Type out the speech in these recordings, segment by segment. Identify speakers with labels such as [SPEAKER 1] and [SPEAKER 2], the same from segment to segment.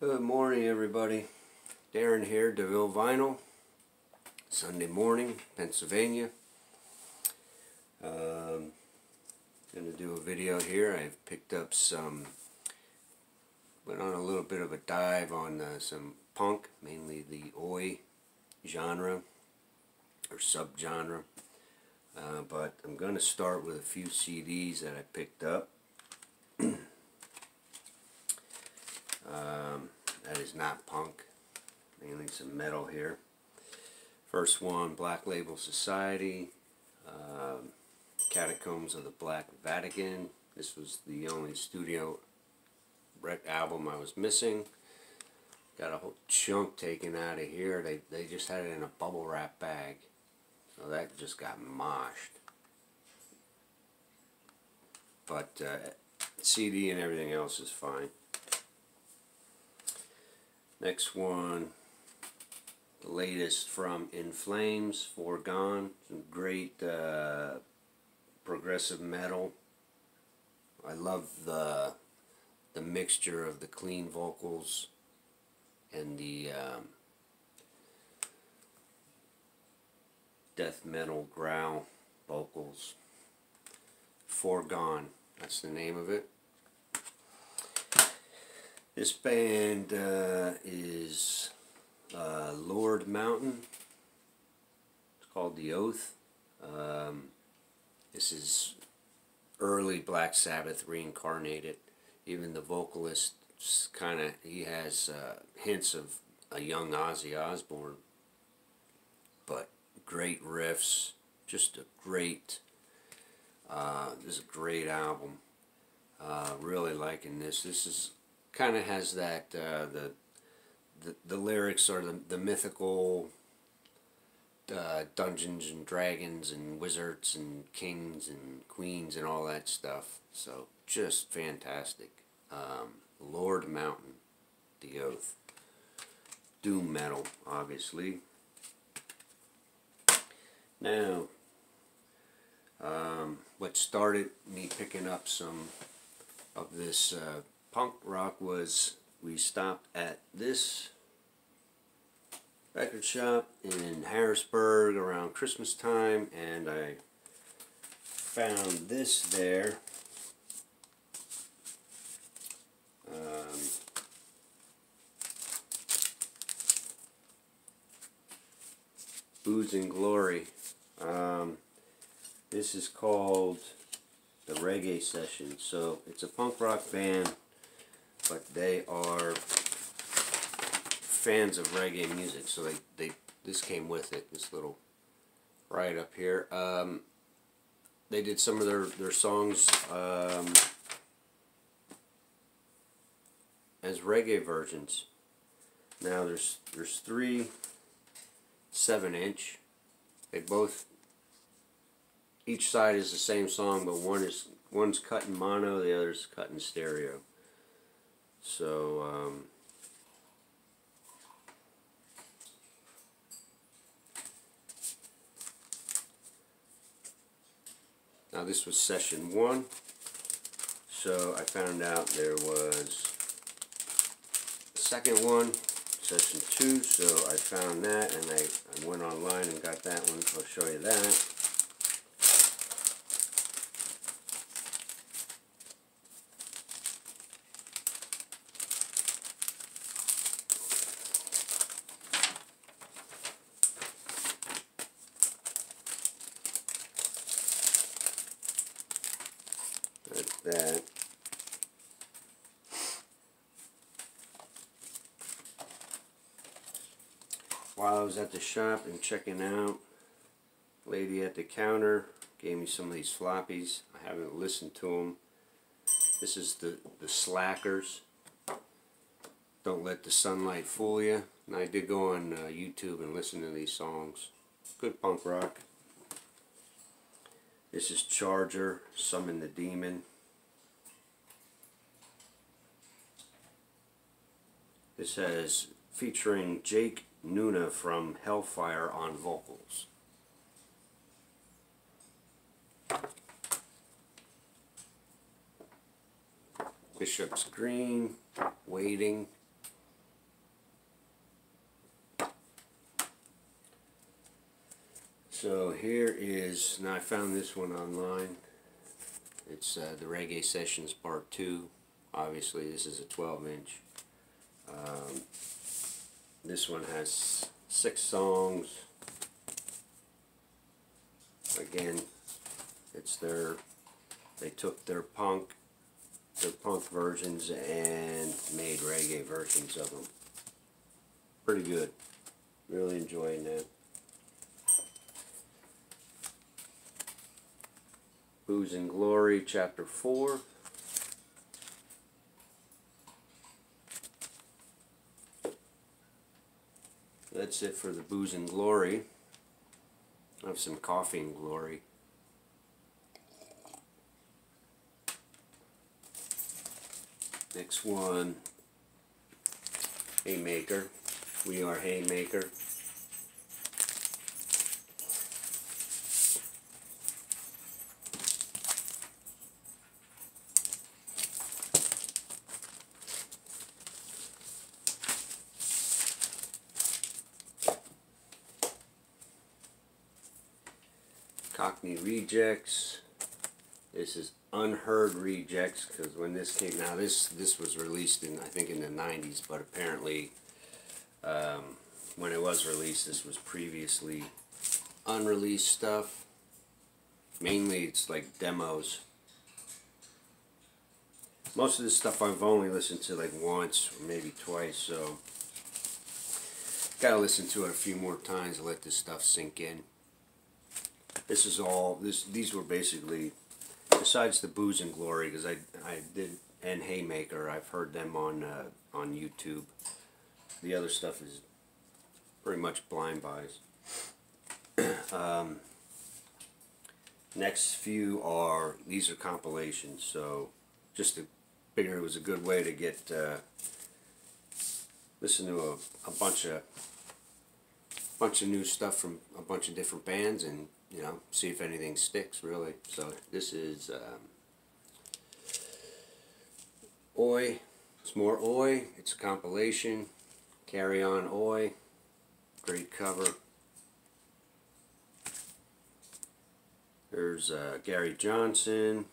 [SPEAKER 1] Good morning, everybody. Darren here, DeVille Vinyl. Sunday morning, Pennsylvania. Going to do a video here. I've picked up went on a little bit of a dive on some punk, mainly the oi genre or subgenre. But I'm going to start with a few CDs that I picked up. That is not punk, mainly some metal here. First one, Black Label Society, Catacombs of the Black Vatican. This was the only studio album I was missing. Got a whole chunk taken out of here. They just had it in a bubble wrap bag, so that just got moshed. But CD and everything else is fine. Next one, the latest from In Flames, Foregone. Some great progressive metal. I love the mixture of the clean vocals and the death metal growl vocals. Foregone, that's the name of it. This band is Lord Mountain. It's called The Oath. This is early Black Sabbath reincarnated. Even the vocalist he has hints of a young Ozzy Osbourne. But great riffs, just a great, this is a great album. Really liking this. This is kind of has that the lyrics are the mythical Dungeons and Dragons and wizards and kings and queens and all that stuff. So just fantastic. Lord Mountain, The Oath. Doom metal, obviously. Now, what started me picking up some of this punk rock was we stopped at this record shop in Harrisburg around Christmas time, and I found this there. Booze and Glory. This is called the Reggae Session. So it's a punk rock band, but they are fans of reggae music. So this came with it. This little right up here. They did some of their songs as reggae versions. Now there's 3 7-inch. They both, each side is the same song, but one's cut in mono, the other's cut in stereo. So now this was session 1. So I found out there was a second one, session 2, so I found that, and I went online and got that one. I'll show you that. Like that. While I was at the shop and checking out, lady at the counter gave me some of these floppies. I haven't listened to them. This is the Slackers. Don't Let the Sunlight Fool You. And I did go on YouTube and listen to these songs. Good punk rock. This is Charger, Summon the Demon. This has featuring Jake Nuna from Hellfire on vocals. Bishop's Green, Waiting. So here is, now I found this one online. It's the Reggae Sessions Part 2. Obviously this is a 12-inch. This one has 6 songs. Again, it's they took their punk versions and made reggae versions of them. Pretty good. Really enjoying that. Booze and Glory, Chapter 4. That's it for the Booze and Glory. I have some Coffee and Glory. Next one, Haymaker. We Are Haymaker. Cockney Rejects. This is Unheard Rejects, because when this came, now this was released in, I think, in the 90s, but apparently when it was released, this was previously unreleased stuff. Mainly it's like demos. Most of this stuff I've only listened to like once or maybe twice, so gotta listen to it a few more times to let this stuff sink in. This is all, these were basically, besides the Booze and Glory, because I did, and Haymaker, I've heard them on YouTube. The other stuff is pretty much blind buys. Next few are, these are compilations, so just to figure it was a good way to get, listen to a bunch of new stuff from a bunch of different bands, and you know, see if anything sticks, really. So this is Oi. It's more Oi. It's a compilation. Carry On Oi. Great cover. There's Gary Johnson.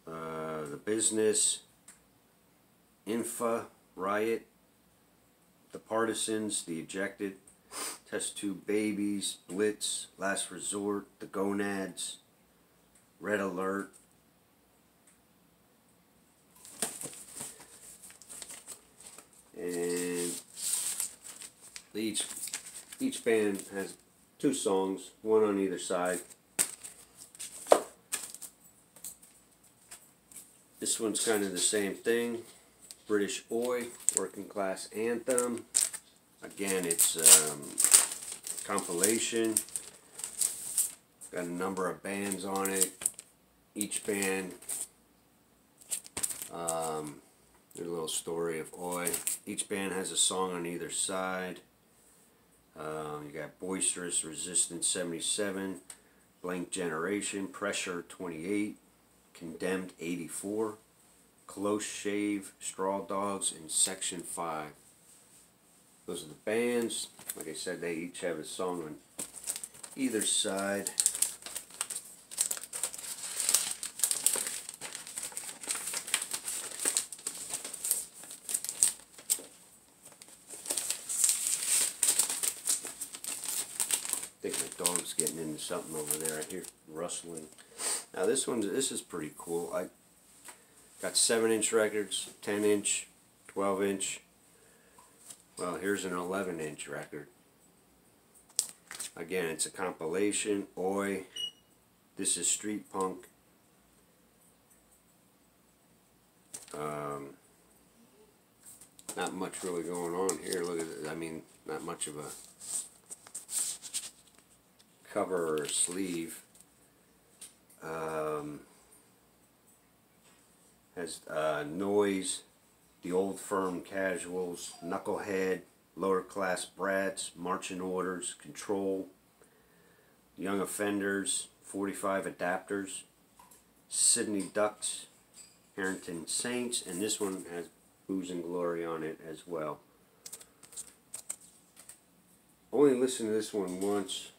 [SPEAKER 1] The Business. Infa. Riot. The Partisans. The Ejected. Test Tube Babies, Blitz, Last Resort, The Gonads, Red Alert. And each band has 2 songs, one on either side. This one's kind of the same thing. British Oi, Working Class Anthem. Again, it's compilation. Got a number of bands on it. Each band, there's a little story of Oi. Each band has a song on either side. You got Boisterous, Resistance 77, Blank Generation, Pressure 28, Condemned 84, Close Shave, Straw Dogs, and Section 5. Those are the bands. Like I said, they each have a song on either side. I think my dog's getting into something over there. I hear rustling. Now this is pretty cool. I got 7-inch records, 10-inch, 12-inch. Well, here's an 11-inch record. Again, it's a compilation. Oi. This is Street Punk. Not much really going on here. Look at it. I mean, not much of a cover or sleeve. Has Noise, The Old Firm Casuals, Knucklehead, Lower Class Brats, Marching Orders, Control, Young Offenders, 45 Adapters, Sydney Ducks, Harrington Saints, and this one has Booze and Glory on it as well. only listened to this one once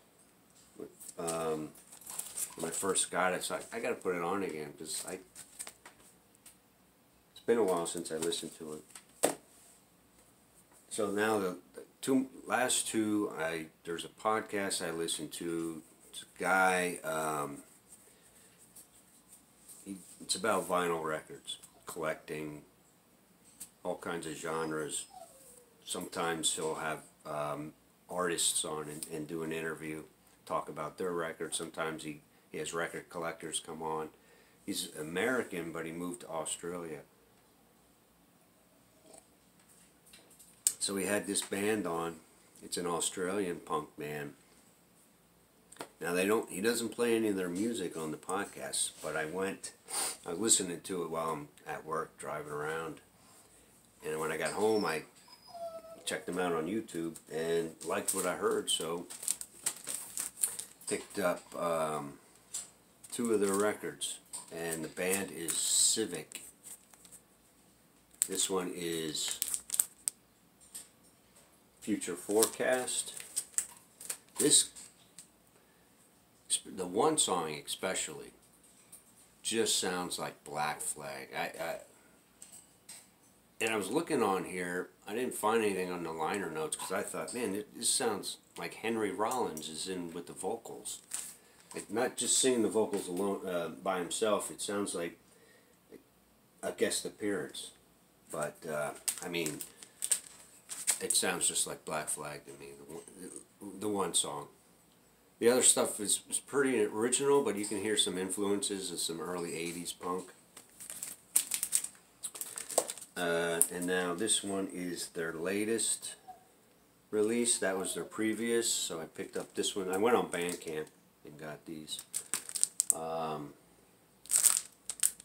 [SPEAKER 1] when I first got it, so I got to put it on again because it's been a while since I listened to it. So now the last two, there's a podcast I listened to. It's a guy. It's about vinyl records, collecting all kinds of genres. Sometimes he'll have artists on and do an interview, talk about their records. Sometimes he has record collectors come on. He's American, but he moved to Australia. So we had this band on. It's an Australian punk band. Now he doesn't play any of their music on the podcast, but I was listening to it while I'm at work driving around. And when I got home, I checked them out on YouTube and liked what I heard, so picked up 2 of their records. And the band is Civic. This one is Future Forecast. The one song especially just sounds like Black Flag. And I was looking on here, I didn't find anything on the liner notes because I thought, man, this sounds like Henry Rollins is in with the vocals. Like not just singing the vocals alone by himself. It sounds like a guest appearance. But I mean, it sounds just like Black Flag to me. The one song. The other stuff is pretty original, but you can hear some influences of some early 80s punk. And now this one is their latest release. That was their previous, so I picked up this one. I went on Bandcamp and got these.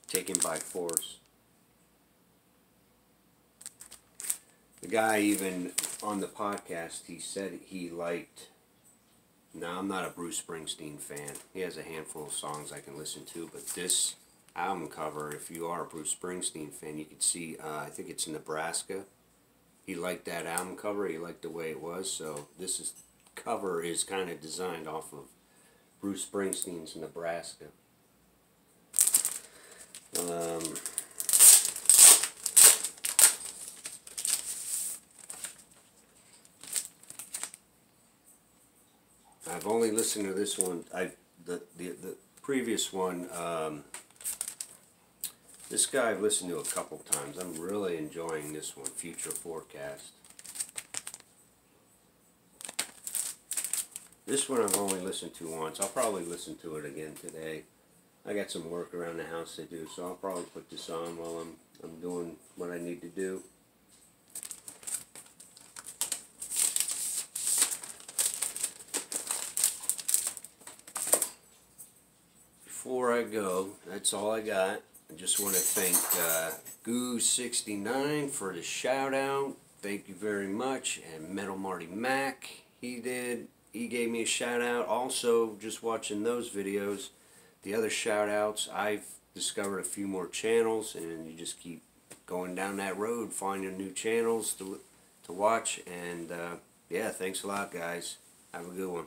[SPEAKER 1] Taken by Force. The guy even on the podcast, he said he liked... Now, I'm not a Bruce Springsteen fan. He has a handful of songs I can listen to, but this album cover, if you are a Bruce Springsteen fan, you can see, I think it's Nebraska. He liked that album cover. He liked the way it was, so this cover is kind of designed off of Bruce Springsteen's Nebraska. I've only listened to this one. The previous one. This guy I've listened to a couple times. I'm really enjoying this one, Future Forecast. This one I've only listened to once. I'll probably listen to it again today. I got some work around the house to do, so I'll probably put this on while I'm doing what I need to do. Before I go, that's all I got. I just want to thank Goose69 for the shout out. Thank you very much. And Metal Marty Mac, he gave me a shout out. Also, just watching those videos, the other shout outs, I've discovered a few more channels, and you just keep going down that road, finding new channels to watch. And yeah, thanks a lot, guys. Have a good one.